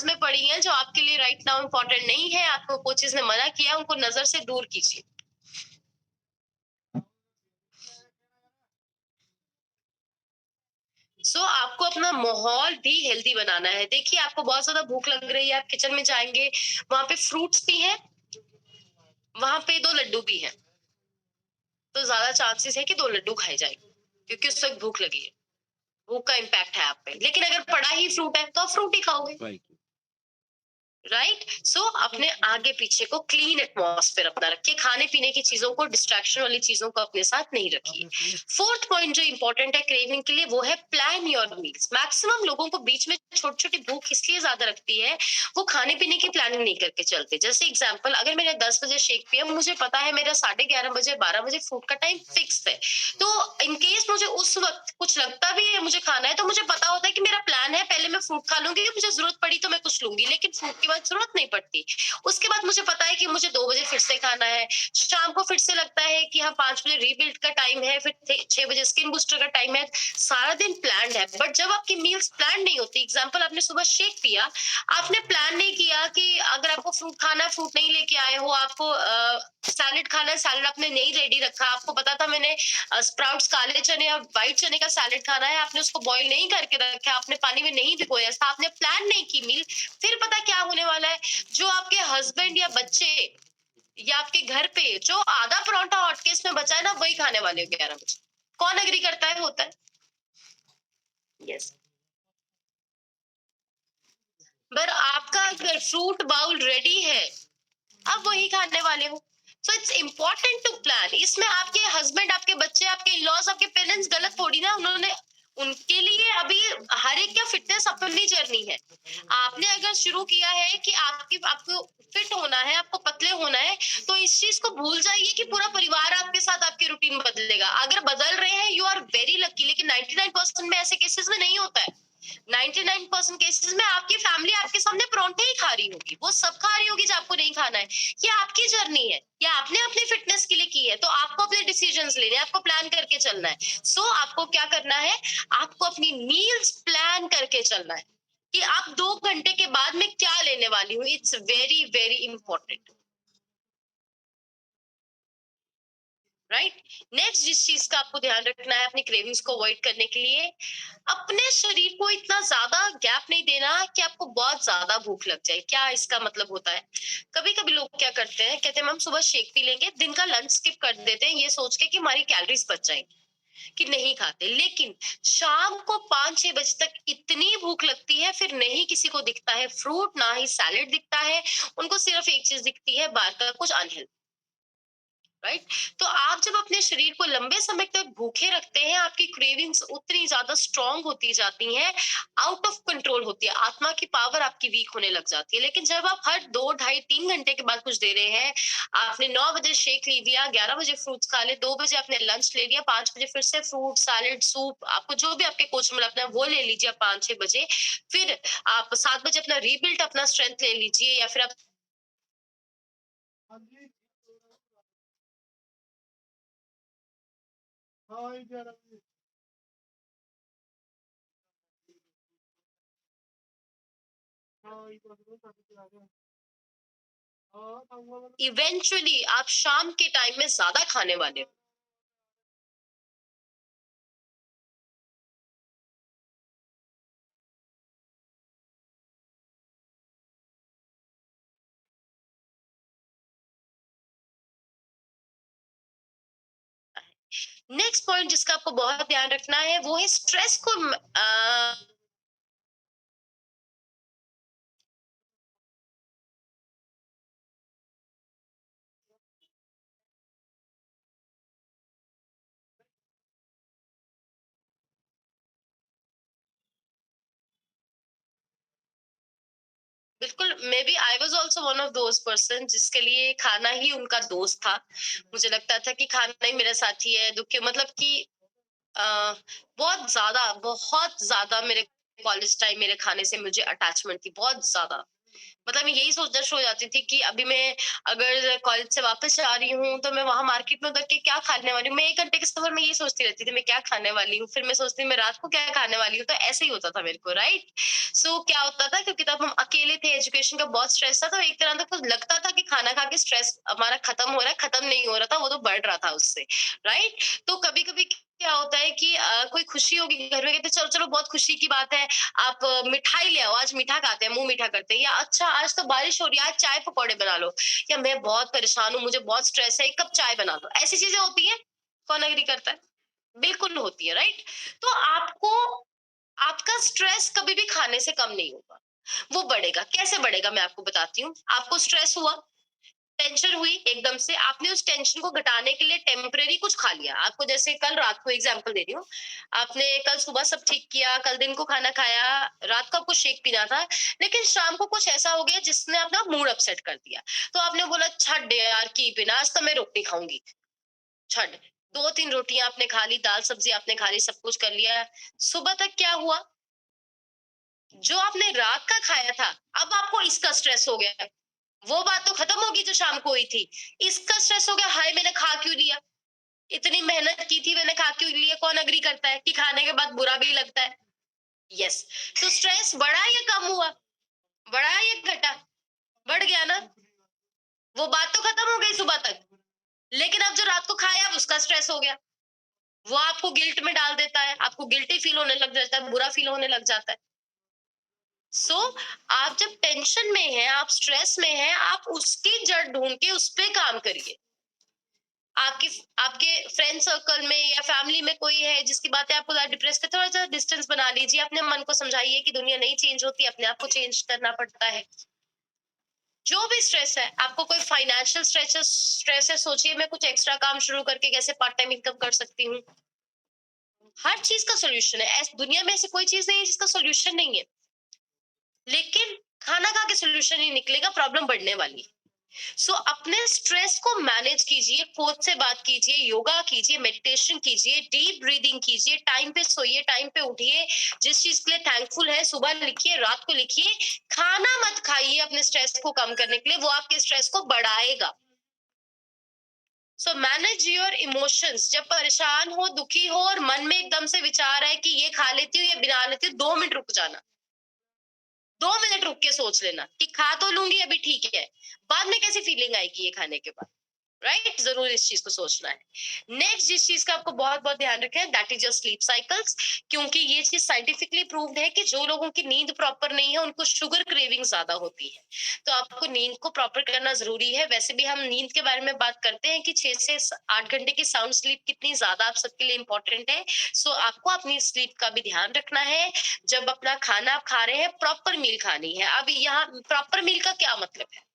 में पड़ी हैं जो आपके लिए राइट नाउ इम्पोर्टेंट नहीं है, आपको कोचेज़ ने मना किया, उनको नज़र से दूर कीजिए। आपको अपना माहौल भी हेल्दी बनाना है। देखिए, आपको बहुत ज़्यादा भूख लग रही है, आप किचन में जाएँगे, वहाँ पे फ्रूट्स भी हैं, वहाँ पे 2 लड्डू भी हैं, तो ज़्यादा चांसेस है कि 2 लड्डू खाए जाएँगे, क्योंकि उस वक़्त भूख लगी है। भूख का इम्पैक्ट है आप पे। लेकिन अगर पड़ा ही फ्रूट है, तो आप फ्रूट ही खाओगे। राइट। राइट। अपने आगे पीछे को क्लीन एटमॉस्फेयर अपना रखिए, खाने पीने की चीजों को, डिस्ट्रैक्शन वाली चीजों को अपने साथ नहीं रखिए। फोर्थ पॉइंट जो इंपॉर्टेंट है क्रेविंग के लिए, वो है प्लान योर मील्स। मैक्सिमम लोगों को बीच में छोटी छोटी भूख इसलिए ज्यादा लगती है, वो खाने पीने की प्लानिंग नहीं करके चलते। जैसे एग्जाम्पल, अगर मैंने 10 बजे शेक पिया, मुझे पता है मेरा 11:30 बजे 12 बजे फूड का टाइम फिक्स है, तो इनकेस मुझे उस वक्त कुछ लगता भी है मुझे खाना है, तो मुझे पता होता है कि मेरा प्लान है, पहले मैं फ्रूट खा लूंगी, मुझे जरूरत पड़ी तो मैं कुछ लूंगी, लेकिन फ्रूट के बाद जरूरत नहीं पड़ती। उसके बाद मुझे पता है कि मुझे 2 बजे फिर से खाना है, शाम को फिर से लगता है कि हाँ 5 बजे रीबिल्ड का टाइम है, फिर 6 बजे स्किन बूस्टर का टाइम है। सारा दिन प्लान है, बट जब आपकी मील्स प्लान नहीं होती, एग्जाम्पल आपने सुबह शेक पिया, आपने प्लान नहीं किया कि अगर आपको फ्रूट खाना है, फ्रूट नहीं लेके आए हो, आपको सैलेड खाना है, सैलेड आपने नहीं रेडी रखा, आपको पता था मैंने स्प्राउट्स, काले चने या व्हाइट चने का सैलेड खाना है, आपने उसको बॉईल नहीं करके रखा, आपने पानी में नहीं भिगोया, आपने प्लान नहीं की मील, फिर पता क्या होने वाला है? जो आपके हस्बैंड या बच्चे या आपके घर पे जो आधा परोंठा हॉटकेस में बचा है ना, वही खाने वाले हो 11 बजे। कौन एग्री करता है? होता है। यस। पर आपका अगर फ्रूट बाउल रेडी है, आप वही खाने वाले हो। So it's important to plan. इसमें आपके हस्बैंड, आपके बच्चे, आपके इन-लॉज, आपके पेरेंट्स गलत थोड़ी ना, उन्होंने उनके लिए अभी हर एक का फिटनेस अपनी जर्नी है। आपने अगर शुरू किया है कि आपको फिट होना है, आपको पतले होना है, तो इस चीज को भूल जाइए कि पूरा परिवार आपके साथ आपकी रूटीन बदलेगा। अगर बदल रहे हैं, यू आर वेरी लकी, लेकिन 99% में ऐसे केसेस में नहीं होता है। 99% केसेस में आपकी फैमिली आपके सामने परोंठे ही खा रही होगी, वो सब खा रही होगी जो आपको नहीं खाना है। ये आपकी जर्नी है, ये आपने अपनी फिटनेस के लिए की है, तो आपको अपने डिसीजंस लेने हैं, आपको प्लान करके चलना है। आपको क्या करना है? आपको अपनी मील्स प्लान करके चलना है कि आप 2 घंटे के बाद में क्या लेने वाली हूँ। It's very very important. Right. Next जिस चीज का आपको ध्यान रखना है अपनी क्रेविंग्स को अवॉइड करने के लिए, अपने शरीर को इतना ज्यादा गैप नहीं देना कि आपको बहुत ज्यादा भूख लग जाए। क्या इसका मतलब होता है? कभी कभी लोग क्या करते हैं, कहते हैं हम सुबह शेक पी लेंगे, दिन का लंच स्किप कर देते हैं, ये सोच के कि हमारी कैलोरीज बच जाएंगी, कि नहीं खाते। लेकिन शाम को 5-6 बजे तक इतनी भूख लगती है, फिर नहीं किसी को दिखता है फ्रूट, ना ही सैलेड दिखता है, उनको सिर्फ एक चीज दिखती है, बाहर का कुछ अनहेल्दी। राइट। आप जब अपने शरीर को लंबे समय तक भूखे रखते हैं, आपकी क्रेविंग्स उतनी ज्यादा स्ट्रांग होती जाती हैं, आउट ऑफ कंट्रोल होती है, आत्मा की पावर आपकी वीक होने लग जाती है। लेकिन जब आप हर 2, ढाई, 3 घंटे के बाद कुछ दे रहे हैं, आपने 9 बजे शेक ले लिया, 11 बजे फ्रूट्स खा ले, 2 बजे आपने लंच ले लिया, 5 बजे फिर से फ्रूट, सैलेड, सूप, आपको जो भी आपके कोच में अपना वो ले लीजिए 5-6 बजे। फिर आप 7 बजे अपना रीबिल्ट, अपना स्ट्रेंथ ले लीजिए, या फिर आप इवेंचुअली आप शाम के टाइम में ज्यादा खाने वाले हो। नेक्स्ट पॉइंट जिसका आपको बहुत ध्यान रखना है, वो है स्ट्रेस को बिल्कुल। Maybe I was also one of those person जिसके लिए खाना ही उनका दोस्त था। मुझे लगता था कि खाना ही मेरा साथी है दुख के, मतलब कि अ, बहुत ज्यादा मेरे कॉलेज टाइम मेरे खाने से मुझे अटैचमेंट थी, बहुत ज्यादा। मतलब मैं यही सोचना शुरू हो जाती थी कि अभी मैं अगर कॉलेज से वापस आ रही हूँ तो मैं वहां मार्केट में उतर के क्या खाने वाली हूँ। मैं 1 घंटे के सफर में यही सोचती रहती थी मैं क्या खाने वाली हूँ, फिर मैं सोचती मैं रात को क्या खाने वाली हूँ। तो ऐसे ही होता था मेरे को, राइट। सो क्या होता था, क्योंकि तब हम अकेले थे, एजुकेशन का बहुत स्ट्रेस था, तो एक तरह से लगता था कि खाना खा के स्ट्रेस हमारा खत्म हो रहा है, खत्म नहीं हो रहा था, वो तो बढ़ रहा था उससे, राइट। तो कभी कभी क्या होता है कि कोई खुशी होगी घर में, कहते चलो चलो बहुत खुशी की बात है, आप मिठाई ले आओ, आज मीठा खाते हैं, मुंह मीठा करते हैं, या अच्छा आज तो बारिश हो रही है, आज चाय पकौड़े बना लो, या मैं बहुत परेशान हूँ, मुझे बहुत स्ट्रेस है, 1 कप चाय बना लो। ऐसी चीजें होती हैं, कौन एग्री करता है? बिल्कुल होती है, राइट। तो आपको आपका स्ट्रेस कभी भी खाने से कम नहीं होगा, वो बढ़ेगा। कैसे बढ़ेगा मैं आपको बताती हूँ। आपको स्ट्रेस हुआ, टेंशन हुई, एकदम से आपने उस टेंशन को घटाने के लिए टेम्परेरी कुछ खा लिया। आपको जैसे कल रात को एग्जांपल दे रही हूँ, आपने कल सुबह सब ठीक किया, कल दिन को खाना खाया, रात को आपको शेक पीना था, लेकिन शाम को कुछ ऐसा हो गया जिसने अपना मूड अपसेट कर दिया। तो आपने बोला छठ दे यार की पीना, आज तो मैं रोटी खाऊंगी, छठ। 2-3 रोटियां आपने खा ली, दाल सब्जी आपने खा ली, सब कुछ कर लिया। सुबह तक क्या हुआ, जो आपने रात का खाया था, अब आपको इसका स्ट्रेस हो गया। वो बात तो खत्म होगी जो शाम को हुई थी। इसका स्ट्रेस हो गया, हाय मैंने खा क्यों लिया? इतनी मेहनत की थी, मैंने खा क्यों लिया? कौन एग्री करता है कि खाने के बाद बुरा भी लगता है? यस। तो स्ट्रेस बढ़ा या कम हुआ? बढ़ा या घटा? बढ़ गया ना? वो बात तो खत्म हो गई सुबह तक। लेकिन अब जो रात को खाया, अब उसका स्ट्रेस हो गया। वो आपको गिल्ट में डाल देता है, आपको गिल्टी फील होने लग जाता है, बुरा फील होने लग जाता है। सो आप जब टेंशन में हैं, आप स्ट्रेस में हैं, आप उसकी जड़ ढूंढ के उस पे काम करिए। आपके आपके फ्रेंड सर्कल में या फैमिली में कोई है जिसकी बातें आपको ज्यादा डिप्रेस करते, थोड़ा सा डिस्टेंस बना लीजिए, अपने मन को समझाइए कि दुनिया नहीं चेंज होती, अपने आप को चेंज करना पड़ता है। जो भी स्ट्रेस है, आपको कोई फाइनेंशियल स्ट्रेस है, सोचिए मैं कुछ एक्स्ट्रा काम शुरू करके कैसे पार्ट टाइम इनकम कर सकती हूँ। हर चीज का सोल्यूशन है, दुनिया में ऐसी कोई चीज नहीं है जिसका सोल्यूशन नहीं है। लेकिन खाना खा के सोल्यूशन नहीं निकलेगा, प्रॉब्लम बढ़ने वाली है। सो अपने स्ट्रेस को मैनेज कीजिए, कोच से बात कीजिए, योगा कीजिए, मेडिटेशन कीजिए, डीप ब्रीदिंग कीजिए, टाइम पे सोइए, टाइम पे उठिए, जिस चीज के लिए थैंकफुल है सुबह लिखिए, रात को लिखिए। खाना मत खाइए अपने स्ट्रेस को कम करने के लिए, वो आपके स्ट्रेस को बढ़ाएगा। सो मैनेज योर इमोशंस। जब परेशान हो, दुखी हो और मन में एकदम से विचार है कि ये खा लेती हूँ, ये बना लेती हूँ, 2 मिनट रुक जाना। 2 मिनट रुक के सोच लेना कि खा तो लूंगी अभी, ठीक है, बाद में कैसी फीलिंग आएगी ये खाने के बाद, राइट। जरूर इस चीज को सोचना है। नेक्स्ट जिस चीज का आपको बहुत बहुत ध्यान रखें, that is your sleep cycles. क्योंकि ये चीज साइंटिफिकली प्रूव्ड है कि जो लोगों की नींद प्रॉपर नहीं है उनको शुगर क्रेविंग ज्यादा होती है। तो आपको नींद को प्रॉपर करना जरूरी है। वैसे भी हम नींद के बारे में बात करते हैं कि 6 से 8 घंटे की साउंड स्लीप कितनी ज्यादा आप सबके लिए इंपॉर्टेंट है। सो आपको अपनी स्लीप का भी ध्यान रखना है। जब अपना खाना आप खा रहे हैं, प्रॉपर मील खानी है। अब यहाँ प्रॉपर मील का क्या मतलब है?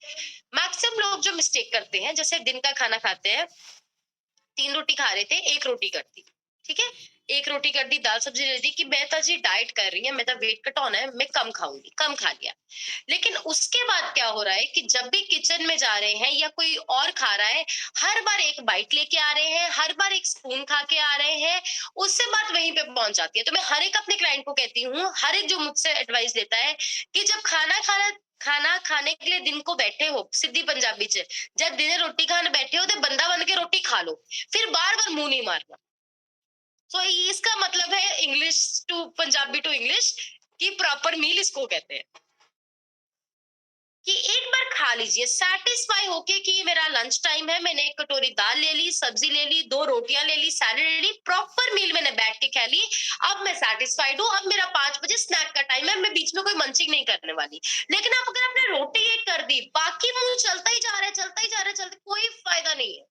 मैक्सिमम लोग जो मिस्टेक करते हैं, जैसे दिन का खाना खाते हैं, 3 रोटी खा रहे थे, 1 रोटी कर दी, ठीक है, 1 रोटी कर दी, दाल सब्जी ले दी कि मैं तो जी डाइट कर रही है, मैं तो वेट घटाना है, मैं कम खाऊंगी, कम खा लिया। लेकिन उसके बाद क्या हो रहा है कि जब भी किचन में जा रहे हैं या कोई और खा रहा है, हर बार एक बाइट लेके आ रहे हैं, हर बार एक स्पून खा के आ रहे हैं, उससे बात वहीं पे पहुंच जाती है। तो मैं हर एक अपने क्लाइंट को कहती हूँ, हर एक जो मुझसे एडवाइस देता है कि जब खाना खाने के लिए दिन को बैठे हो, सीधी पंजाबी च जब दिन रोटी खाने बैठे हो तो बंदा बन के रोटी खा लो, फिर बार बार मुंह नहीं मारना। सो इसका मतलब है, English to Punjabi to English, कि प्रॉपर मील इसको कहते हैं। कि एक बार खा लीजिए सेटिस्फाई होके कि ये मेरा लंच टाइम है, मैंने 1 कटोरी दाल ले ली, सब्जी ले ली, 2 रोटियां ले ली, सैलेड ले ली, प्रॉपर मील मैंने बैठ के खा ली। अब मैं सेटिस्फाइड हूँ, अब मेरा 5 बजे स्नैक का टाइम है, मैं बीच में कोई मंचिंग नहीं करने वाली। लेकिन आप अगर आपने रोटी एक कर दी, बाकी मुंह चलता ही जा रहा है, चलता ही जा रहा है, चलता, कोई फायदा नहीं है।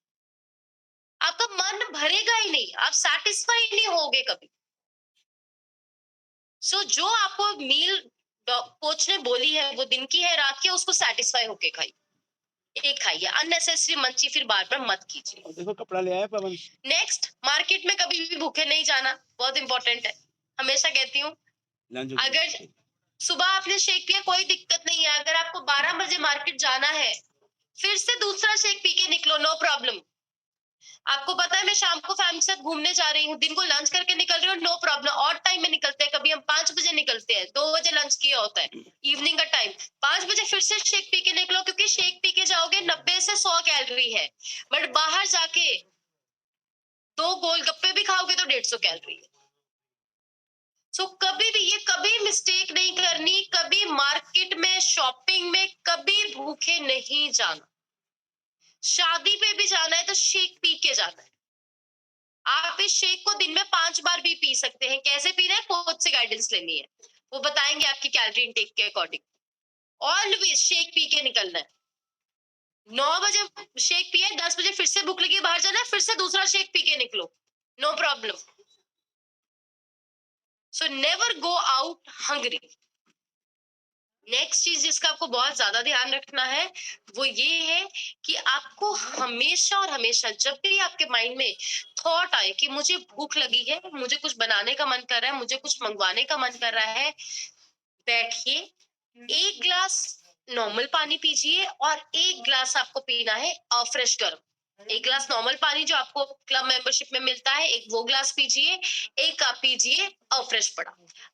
आपका मन भरेगा ही नहीं, आप सेटिस्फाई नहीं होगे कभी। जो आपको मील कोच ने बोली है, वो दिन की है, रात की है, उसको सेटिस्फाई होके खाइए। एक खाइए, अननेसेसरी मंची फिर बार बार मत कीजिए। और देखो कपड़ा ले आया पवन। नेक्स्ट, मार्केट में कभी भी भूखे नहीं जाना, बहुत इंपॉर्टेंट है। हमेशा कहती हूँ, लंच अगर सुबह आपने शेक पिया कोई दिक्कत नहीं है, अगर आपको 12 बजे मार्केट जाना है, फिर से दूसरा शेक पी के निकलो, नो प्रॉब्लम। आपको पता है मैं शाम को फैमिली के साथ घूमने जा रही हूँ, दिन को लंच करके निकल रही हूँ, नो प्रॉब्लम। और टाइम में निकलते हैं, कभी हम 5 बजे निकलते हैं, 2 बजे लंच किया होता है, इवनिंग का टाइम। 5 बजे फिर से शेक पी के निकलो, क्योंकि शेक पी के जाओगे 90 से 100 कैलोरी है। बट बाहर जाके 2 गोलगप्पे भी खाओगे तो 150 कैलोरी है। सो कभी भी ये कभी मिस्टेक नहीं करनी, कभी मार्केट में, शॉपिंग में कभी भूखे नहीं जाना। शादी पे भी जाना है तो शेक पी के जाना है। आप इस शेक को दिन में 5 बार भी पी सकते हैं। कैसे पीना है, कोच से गाइडेंस लेनी है, वो बताएंगे आपकी कैलोरी इनटेक के अकॉर्डिंग। ऑलवेज शेक पी के निकलना है। 9 बजे शेक पिए, 10 बजे फिर से भूख लगी, बाहर जाना है, फिर से दूसरा शेक पी के निकलो, no problem. So never go out hungry. Next चीज जिसका आपको बहुत ज्यादा ध्यान रखना है वो ये है कि आपको हमेशा और हमेशा जब भी आपके माइंड में थॉट आए कि मुझे भूख लगी है, मुझे कुछ बनाने का मन कर रहा है, मुझे कुछ मंगवाने का मन कर रहा है, बैठिए, 1 ग्लास नॉर्मल पानी पीजिए और 1 ग्लास आपको पीना है फ्रेश गर्म। 1 ग्लास नॉर्मल पानी जो आपको क्लब मेंबरशिप में मिलता है, एक वो ग्लास पीजिए, एक आप पीजिए फ्रेश पड़ा।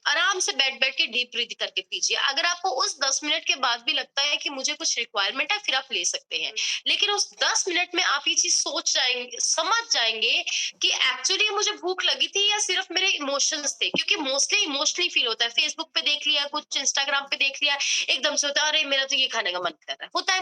आराम से बैठ बैठ के डीप ब्रीथ करके पीजिए। अगर आपको उस 10 मिनट के बाद भी लगता है कि मुझे कुछ रिक्वायरमेंट है, फिर आप ले सकते हैं। लेकिन उस 10 मिनट में आप ये चीज सोच जाएंगे, समझ जाएंगे कि एक्चुअली मुझे भूख लगी थी या सिर्फ मेरे इमोशंस थे। क्योंकि मोस्टली इमोशनली फील होता है, फेसबुक पे देख लिया कुछ, इंस्टाग्राम पे देख लिया, एकदम से होता है अरे मेरा तो ये खाने का मन कर रहा है, होता है